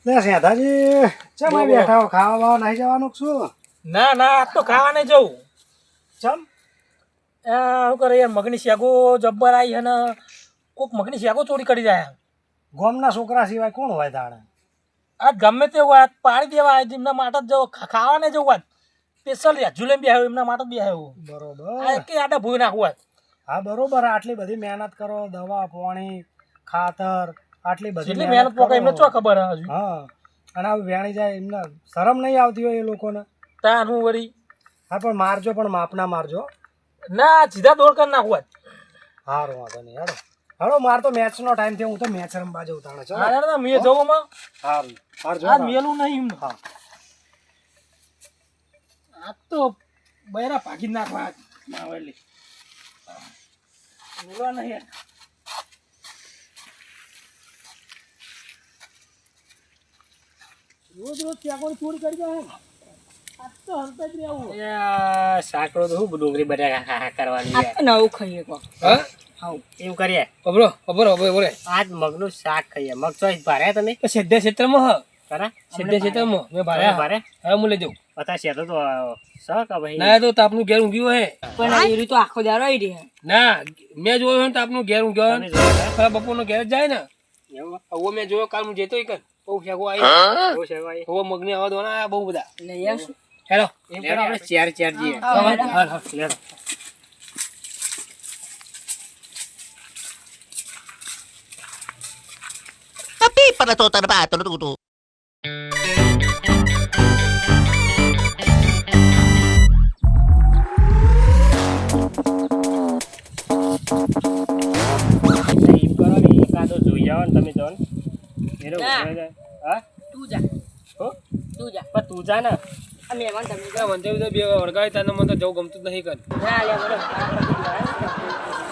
લે સેધાજી ચમ આ બેઠા હો ખાવા બાવા નહીં જવાનું કે શું? ના ના આજ તો ખાવા નહીં જવું. ચમ શું કરે યાર, મગની શેગો જબ્બર આવી અને કોક મગની શેગો ચોરી કરી જાય. ગોમના છોકરા સિવાય કોણ હોય તાણે? આ ગમે તે વાત પાડી દેવા એમના માટે જ જવું, ખાવા નહીં જવું. વાત સ્પેશિયલ ઝુલેમ બી આવ્યું એમના માટે જ બી આવ્યું. બરોબર. આ કે આડા ભૂઈ નાખવું વાત. હા બરોબર. આટલી બધી મહેનત કરો, દવા પાણી ખાતર આટલી બધી એટલી મહેનત પોકાય એમને શું ખબર હજુ. હા અને આ વેણી જાય એમને શરમ નહીં આવતી હોય એ લોકોને. તાન હું વળી હા પણ મારજો, પણ માપના મારજો. ના સીધા દોડ કરી નાખવું વાત. સારું વાંધો નહીં. હેડો હેડો, માર તો મેચનો ટાઈમ થયો, હું તો મેચ રમવા જઉં તાણે. ચલો ના મેં જવું સારું મારજો. આ મેલું નહીં. હા આ તો બૈરા ભાગી નાખવા માવેલી મેલવા નહીં. રોજ રોજ ત્યાં ચોરી કરી જાય. આ તો હંતા જ રહેવું. સાકડો તો શું ડુંગળી બટાકા કરવાની નવું ખાઈએ કો. એવું કરીએ. ખબરો ખબર હવે બોલે આજ મગનું શાક ખાઈએ. મગ ચોઈસ ભારે તમે સીધે ક્ષેત્રમાં હ ખરા સીધે ક્ષેત્રમાં મેં ભારે ભારે હવે હું લઈ જાઉં. પતા છે તો સ કે ભાઈ ના તો તાપનું ઘેર ઊંઘ્યું હે. પણ આ એરી તો આખો દારો આવી રહી. ના મેં જોયું હોય ને તાપનું ઘેર ઊંઘ્યો તમે જોયું હે? ખરા બપોરનો ઘેર જ જાય ને. એવું હવે મેં જોયો કાલ હું જતો કર બહુ શેકો આવી. એવું છે ભાઈ. હવે મગની આવા દોના બહુ બધા. લઈ આવશું. હેલો એમ કરો આપણે ચાર ચાર જઈએ. હાલ હાલ લેડો. Tapi para to tanpa tutu. એમ કરો ને એકાદો જોઈ જાઓ ને તમે જો ને. એનો ના. ઉભો જાય. હા તું જા. હો? તું જા. પણ તું જા ને. આ મહેમાન તમે ના વંદે બધા બે વળગાય તને મને તો જવું ગમતું જ નહીં કર. ના લે બોલો.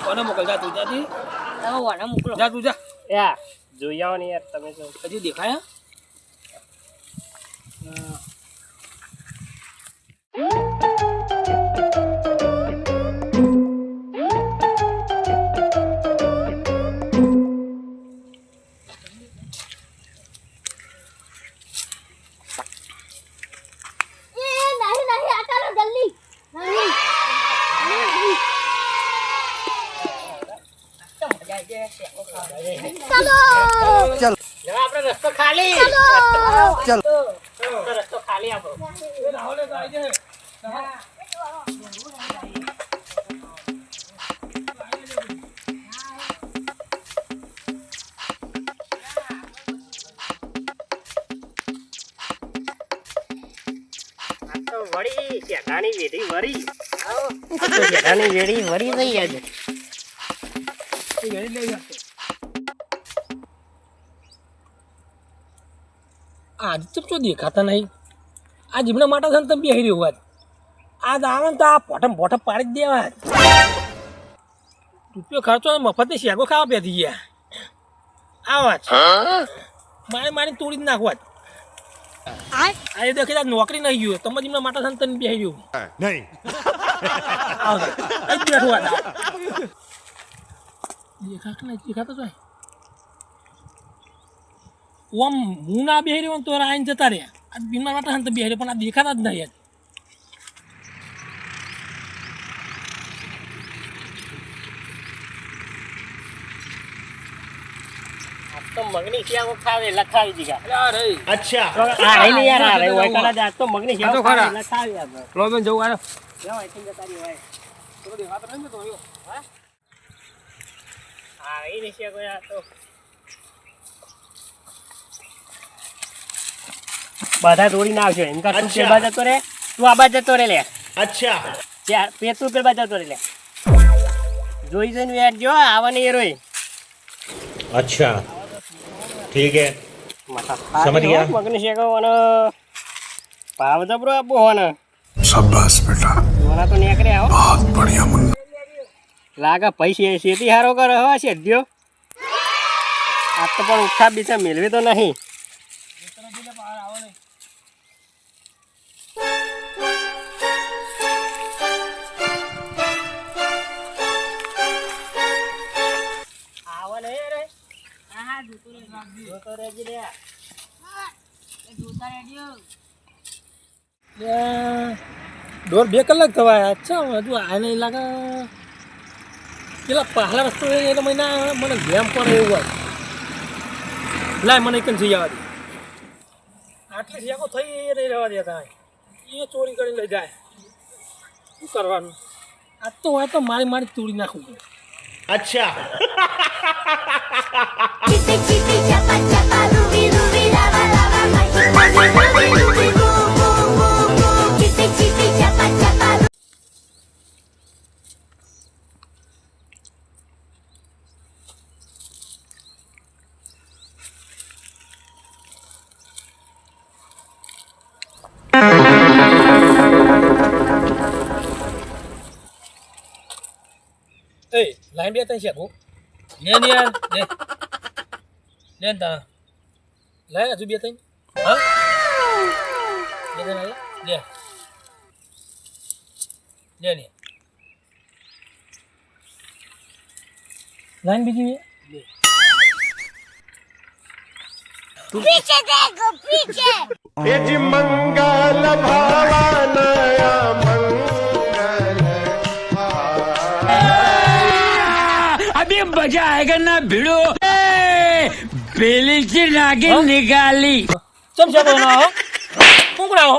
કોને મોકલ જા તું જાતી તમે વાના મોકલો. જા તું જા. યા જોઈ જાઓ ને યાર તમે જો. હજી દેખાય હવે આપણે રસ્તો ખાલી. રસ્તો ખાલી આપણો. આ તો વળી શેઠાણી વેઢી વળી. આવો. આ તો શેઠાણી વેઢી વળી નહીં આજે. આજ તો દેખાતા નહીં. આ જીમના માટે છે ને તમે બેહી રહ્યો વાત. આજ આવે ને તો આ પોઠમ પોઠમ પાડી જ દેવા. રૂપિયો ખર્ચો ને મફતની શેગો ખાવા બેઠી ગયા. આ વાત મારી મારી તોડી જ નાખવા. આ દેખે નોકરી નહીં ગયો તમે જીમના માટે છે ને તમે બેહી રહ્યો. નહીં બેઠું વાત દેખાતો નહીં દેખાતો જાય. ઓમ હું ના બેહી રહ્યો ને તો આઈને જતા રહ્યા. આ બીમાર માટે તો બેહી રહ્યો પણ આ દેખાતા જ નહીં યાર. તો મગની શેકો ખાવે લખાવી દીધા. અચ્છા આ રહી ને યાર આ રહી હોય કદાચ આજ તો મગની શેકો ખાવે લખાવી આપણે. લો બેન જવું આવ્યો. જાઓ અહીંથી જતા રહી હોય. દેખાતો નહીં તો આ રહી ને શેકો યાર તો બધા દોડી ના આવજો. એમ કર તું પેલા જતો રે, તું આ બાજુ જતો રે લે. અચ્છા ચાર પેતું પેલા જતો રે લે. જોઈ જોઈને યાર જો આવવાની એ રોય. अच्छा ठीक है સમજ ગયા. મગની શેકો અને ભાવ જબરો આપવો હોને. शाबाश बेटा મને તો નીકળે આવો. बहुत बढ़िया मुन्ना લાગે પૈસા શેતી હારો કરે હવે શેધ્યો. આ તો પણ ઉઠા બીજા મેળવી તો નહીં. આવો ને રે. હા જોતો રે. દોઢ 2 કલાક થવાય. અચ્છા હજુ આ નહીં લાગે. પેલા પહેલા રસ્તો એટલે મને ગેમ પડે એવું હોય. લાય મને એક જઈ આવવા દે. આટલી શેકો થઈ એ નહીં રહેવા દેતા. એ ચોરી કરીને લઈ જાય. શું કરવાનું? આ તો હોય તો મારી તોડી નાખવું પડે. अच्छा Chipi chipi chapa chapa rubi rubi lava lava rubi rubi rubi boo boo boo boo. Chipi chipi chapa chapa. એ લાઈન બે ત્રણ શેકો લે ને યાર લે લે ને તા લાય હજુ બે ત્રણ હા લે ને લે લે ને લાઈન બીજી લે पीछे देखो पीछे. अभी मजा आएगा ना भिड़ो बेली से नागिन निकाली. ચમ શેકો ના હો કોકડા હો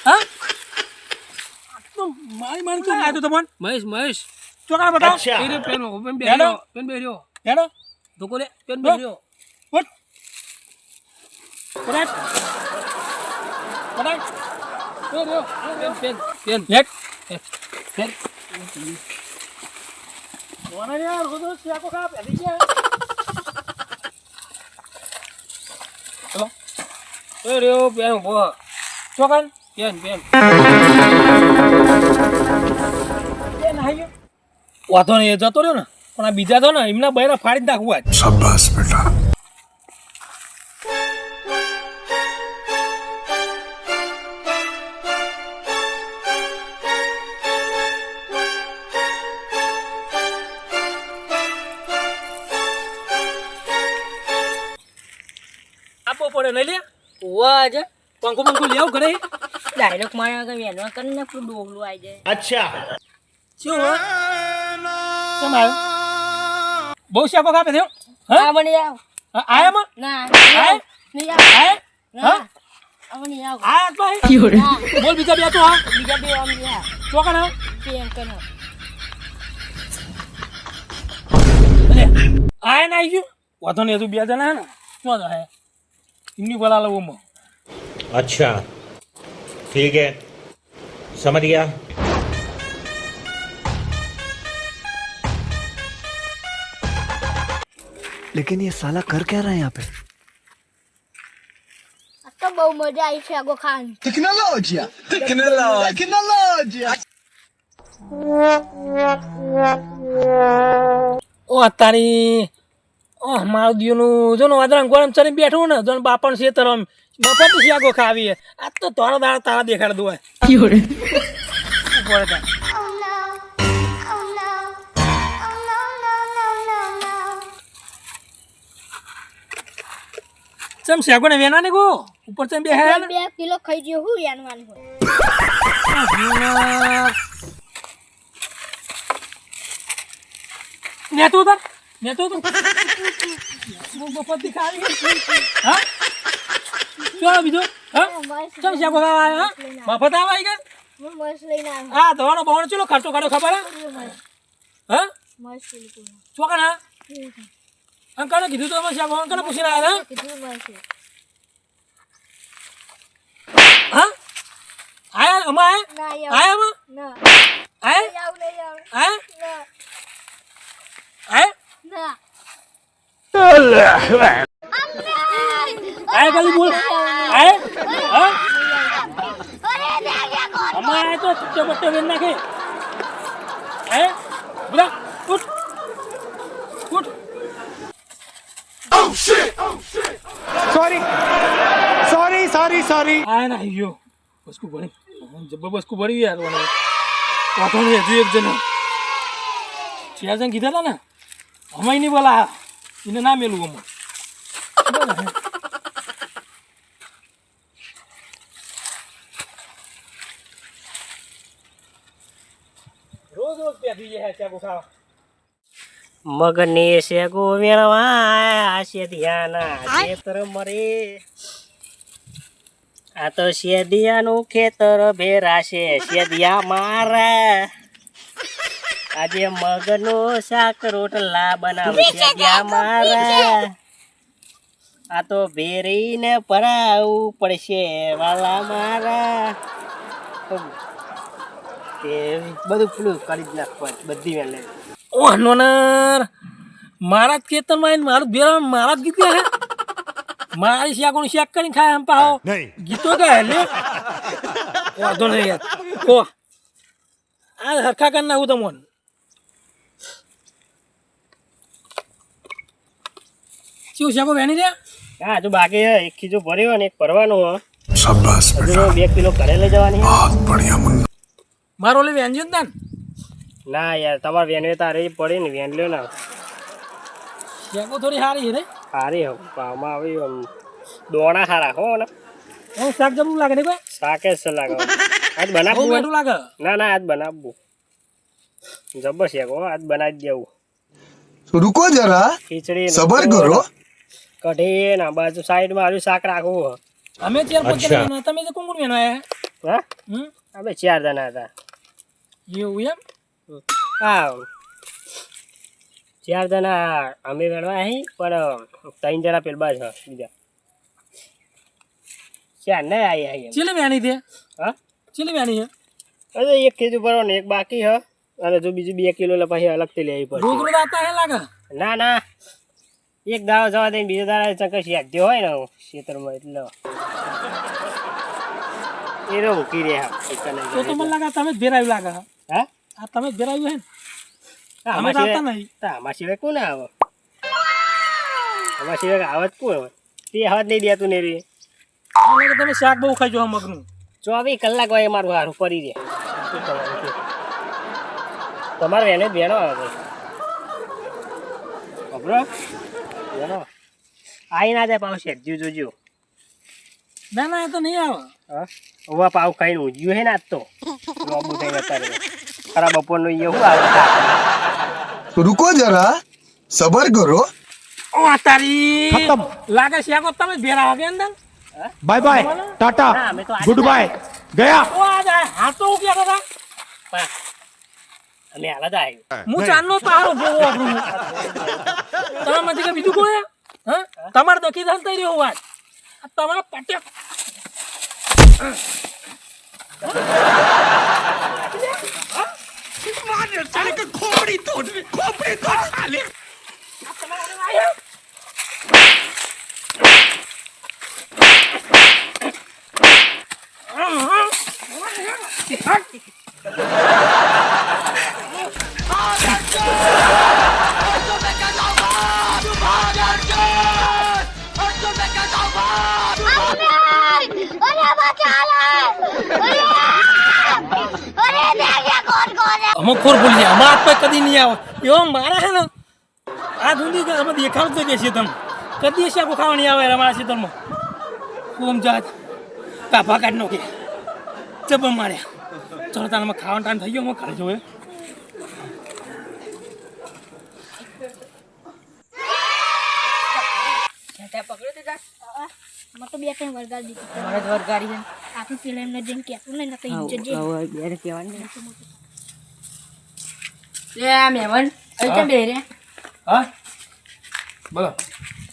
હા તો મારી તો આ તો તમન મહેશ ચોકડા બતાવ अच्छा પેન હેડો બેર્યો હેડો ધોકો લે પેન બેર્યો ઉઠ પરાટ પેન નેટ પેન મોના યાર બધો શેકો ખા પેલી ગયા ચલો એ રહ્યો પેન ઉભો ચોકન પેન પેન હાયો વાતો નહીં એ જતો રહ્યો ને પણ આ બીજા તો ને એમના બૈરા ફાડી જ નાખવા જ शाबाश बेटा આપવો પડે નહીં લે ઓવા જ પંખો લઈ આવ ઘરે ડાયરેક્ટ મારા આગળ વેનવા કરીને નાખું ડોગલું આવી જાય. अच्छा શું હો કેમ આવ્યો બહુ શાકો કાપે થયો હા આ મને આવ આયામાં ના આય નહીં આવ આય ના આ મને આવ આયા તો બોલ બીજા બે તો હા બીજા બે આમ ગયા ચોકન હા પેન કનો આયા ના આવી ગયું વાતો નહીં હજુ બે જણા હે ને શું હે એમની બોલા લો મો अच्छा ठीक है समझ गया लेकिन ये साला कर क्या रहा है यहाँ पे આ તો બહુ મજા આવી છે આગો ખાન. ઓ તારી ઓ મારો દિયોનું જો ને વાદળા ગોળમ ચડીને બેઠું ને જો બાપણ છે તરમ મફત શાકો ખાવી આ તો તોરા દાડા તારા દેખાડ દો Oh no. Oh no. Oh no no no no no. ચમ શાકો ને વેના ને ગો ઉપર ચમ બે હે 2 કિલો ખાઈ ગયો હું યાનવાનું હોય. નેતો તો મફત ખાવી હા ચાલો બીજું હા ચમ શાકો ખાવા હા મફત આવા ગઈ હું મસ્ત લઈને આવ્યો. આ દવાનો બવાનો ચલો ખર્ચો કાઢો ખબર હે? હા મસ્ત લીધું. ચોકન હા અંકલ કીધું તો શાકો અંકલ પૂછીને આવ્યા કીધું મસ્ત. હા આયા અમાય ના આયા આવ. અમા ના આયા આવ નહીં આવ. આયા ના આયા ના. આયા ખાલી બોલ આયા હા અમાય તો ચટ્ટો બટ્ટો વેન નાખે આયા બોલા ઉઠ ઉઠ सॉरी આયા ના ગયો બસકુ ભણી જબર બસકુ ભરી યાર મને વાતો નહીં હજુ એક જણ ચાર જણ કીધા હતા ને અમે નહીં બોલા એને ના મેલું અમે તો પેટી છે શેકો ખાવા. મગને શેકો વેણવા શેદિયાના ખેતર મરે આ તો શેદિયાનું ખેતર ભેરાશે શેદિયા મારા આજે મગનો શાક રોટલા બનાવ શેદિયા મારા આ તો ભેરીને ભરાવું પડશે વાલા મારા તે બધું પેલું કરી જ નાખવા બધી વેલે ઓહ નોનર મારા જ ખેતરમાં આવીને મારું બેરા મારા જ ગીત ગાય મારી શાકોનું શાક કરીને ખાય એમ પાહો ગીતો ગાય લે વાંધો નહીં યાર ઓ આ હરખા કરી નાખું તમને શું શાકો વેણી રહ્યા હા હજુ બાકી છે એક ખીજો ભર્યો અને એક ભરવાનું હો शाबाश હજુ बेटा 2 કિલો ઘરે લઈ જવાની છે. बहुत बढ़िया मुन्ना મારો ઓલે વેણજો ને તાન ના યાર તમારે વેનવે તારે પડી ને વેન લ્યો ના શાકો થોડી સારી છે રે સારી હો ભાવમાં આવી આમ દોણા સારા હો ને એમ શાક જમવું લાગે ને કોઈ શાકે જ લાગે આજ બહુ બનાવવું મીઠું લાગે ના ના આજ બનાવવું જબર શેકો આજ બનાવી દેવું तो रुको जरा ખીચડી सबर करो કઢી ના બાજુ સાઈડમાં આવ્યું શાક રાખવું અમે ચાર પાંચ અચ્છા. જણા તમે તો કોણ વેણવા આયા હા અમે 4 જણા હતા એવું એમ હા 4 જણા અમે વેણવા અહીં પણ 3 જણા પેલબા છે બીજા 4 નહીં આવી અહીં ચીલી વેણી છે હા ચીલી વેણી છે અરે એક કેજી ભરવાનું એક બાકી હ અને જો બીજું 2 કિલો એટલે પછી અલગથી લેવી પડશે રોજ રોજ આતા હે લાગે ના ના એક દાડો જવા દઈને બીજો દાડો ચકસી આપજો હોય ને ખેતરમાં એટલે એ રો મૂકી રહ્યા તો તો મને લાગે તમે જ ભેરાયું લાગે હે. હા આ તમે જ ભેરાયું હે ને અમે આમાં તો આવતા સિવાય નહીં આમાં સિવાય કોને આવે આમાં સિવાય આવે જ કોણ હોય તે હદ નહીં દેતું ને રે મને લાગે તમે શાક બહુ ખાઈ જો મગનું 24 કલાક હોય મારું હારું પડી રહે શું કરવાનું કે? તમારે વેને જ વેણો આવે ખબરો વેણો આઈ ના જાય પાછું શેકજો જોજો ના ના એ તો નહીં આવે હા ઉવા પાવ ખાઈને ઊંઘ્યું હે ને આજ તો લોબુ થઈને અત્યારે ખરા બપોરનું એ શું આવે तो रुको जरा सबर करो ઓ તારી ખતમ લાગે શાકો તમે જ ભેરા આવે અંદર बाय बाय टाटा ના અમે તો આજે गुड बाय गया ઓ આ જાય હા તો હું ક્યાં હતા પા અમે હાલ જ આવ્યું હું ચાંદનો તારો જોવો આપણું તમારામાંથી કઈ બીજું કોઈ હા તમારે દખી ધન થઈ રહ્યો વાત આ તમારા પટ્યા અમે ખોર ભૂલી જાય અમારા હાથ પર કદી નહીં આવે એવો મારા છે ને આ સુધી અમે દેખાડું જ દેશે તમે કદી શાકો ખાવા નહીં આવે અમારા ક્ષેત્રમાં કોમ જાત કાપા કાઢ નાખે ચપમ માર્યા ચલો તારે ખાવાનો ટાઈમ થઈ ગયો અમે ઘરે જોયે મને તો બે ત્રણ વરગાડી દીધી તમારે જ વરગાડી છે આપણે પેલા એમને જેમ કહેતું નહીં ને તો ઇજ્જત જે બેરે કહેવાનું લે આ મહેમાન અહીં કેમ બેરે હા બોલો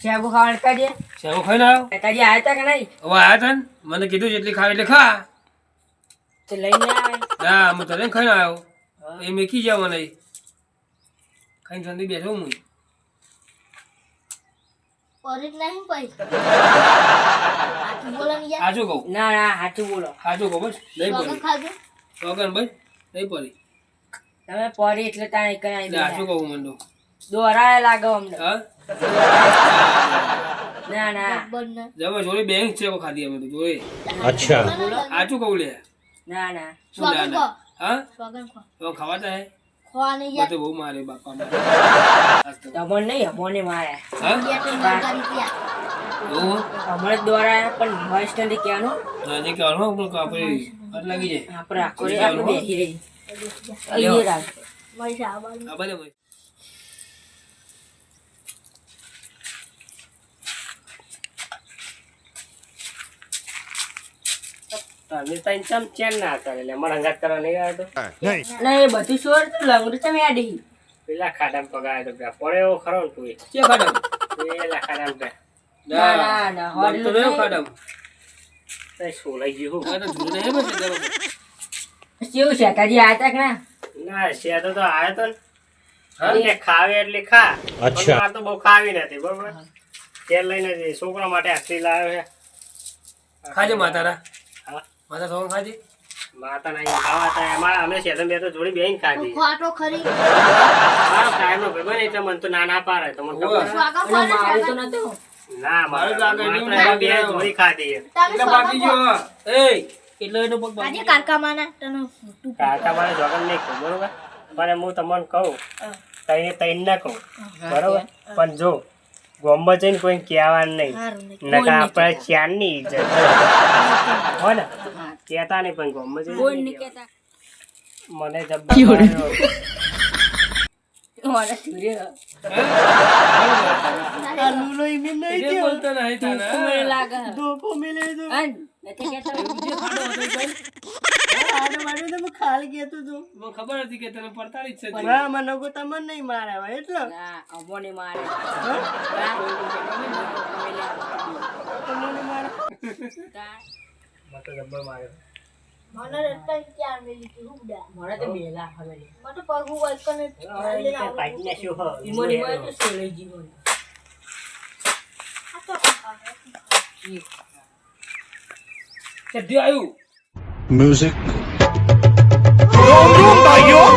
શેગો ખાવાનું કાઢીએ સેવો ખાઈને આવ્યો તારી આયા તા કે નહીં હવે આયા હતા ને મને કીધું જેટલી ખાવી એટલે ખા તો લઈને આવે ના હું તને ખાઈને આવ્યો એ મેકી જાવ મને ખાઈને ઠંડી બેઠો હું ઓરિજ નહીં પૈ આટલું બોલો ને યાર સાચું કહું ના ના સાચું બોલો સાચું કહું બસ નહીં વગર પડી ખાધું વગર ભાઈ નહીં પડી તમે પડી એટલે તાણે કરાવી સાચું દીધા કહું મને તો દોરાય લાગે અમને હા ના ના બંને જબર જોડે બેંક છે ખાધી અમે તો જોડે अच्छा સાચું કહું લે ના ના શું ના સ્વાગત ના ખો હા સ્વાગત ખો તો ખવાતા હે ખવા નહીં મેં યાર તો બહુ મારે બાપા મારે તમને નહીં અમોને માર્યા હા બે ત્રણ વરગાડી ત્યાં ઓહો હમણાં જ દોરાયા પણ ભોઈસ સ્ટેન્ડ કહેવાનું ના નહીં કહેવાનું પણ આપણે હાથ લાગી જાય આપણે આખો રે આપણે બેસી રહી અહીંયા રાખ પૈસા આવવાનું. આ બધે તમે તઈ ચમ ચેન ના કરે એટલે અમારે હંગાત કરવા નહીં આવ્યો તો અને એ બધું છોડ તો લંગડું તમે આડી. પેલા ખાડામાં પગાર તો પડે એવો ખરો ને તું કે ખાડમ પેલા ખાડામાં પે ના ના ના હોડ તો રહ્યો ખાડમ તઈ સોલાઈ ગયું આ તો જૂનું નહીં બસ જબર કેવું છે કાજી આતા કે ના? ના શેતો તો આવ્યો તો ને કે ખાવે એટલે ખા અચ્છા. મારે તો બહુ ખાવી નથી બરોબર તેલ લઈને જઈ છોકરા માટે આટલી લાવ્યો છે ખાજે માતારા હા માતા થોડું ખાજે માતા નહીં ખાવા હતા અમારા અમે શેતમ બે તો જોડી બેહીને ખાધી ખાટો ખરી મારો ટાઈમનો ભાઈ એટલે મને તો ના ના પાડે તમને ખબર છે? સ્વાગા અને મારું તો નતું. ના મારે મારું બે જોડી ખાધી છે. એટલે બાકી ગયો એ એટલે એનો પગ આજે કારકામાના તને ફોટો કાકા મારે જોગન નહીં કહું બરોબર પણ હું તમને કહું તઈને તઈને ના કહું બરોબર પણ જો ગોમ્બો જઈને કોઈ કહેવાનું નહીં હારું નહીં. નકા આપણે ચાંદની ઇજ્જત હો ને કહેતા નહીં પણ ગોમ્બો જઈને કોઈ નહીં નહીં કહેતા. કહેવાનું. મને જબ્બર મારા સૂર્ય એટલે બોલતો નહીં તાના મને લાગે. ધોકો મિલે તો અન નથી કહેતા. ખાલી કહેતું તું મને ખબર હતી કે તને પડતાળી જ છે ના મને કોઈ તમને નહીં મારે હવે એટલે ના અમોને મારે. મને તો જબ્બર મારે મને રસ્તા ક્યાં મેલી તી હુડા મને તો બેલા હવે. મને તો પગ હું વળકને લઈને આવું. પાઈકને શું હો ઈમોની માં તો સેલઈ જીવન. આ તો કાકા. કે આવ્યું म्यूजिक भाइयों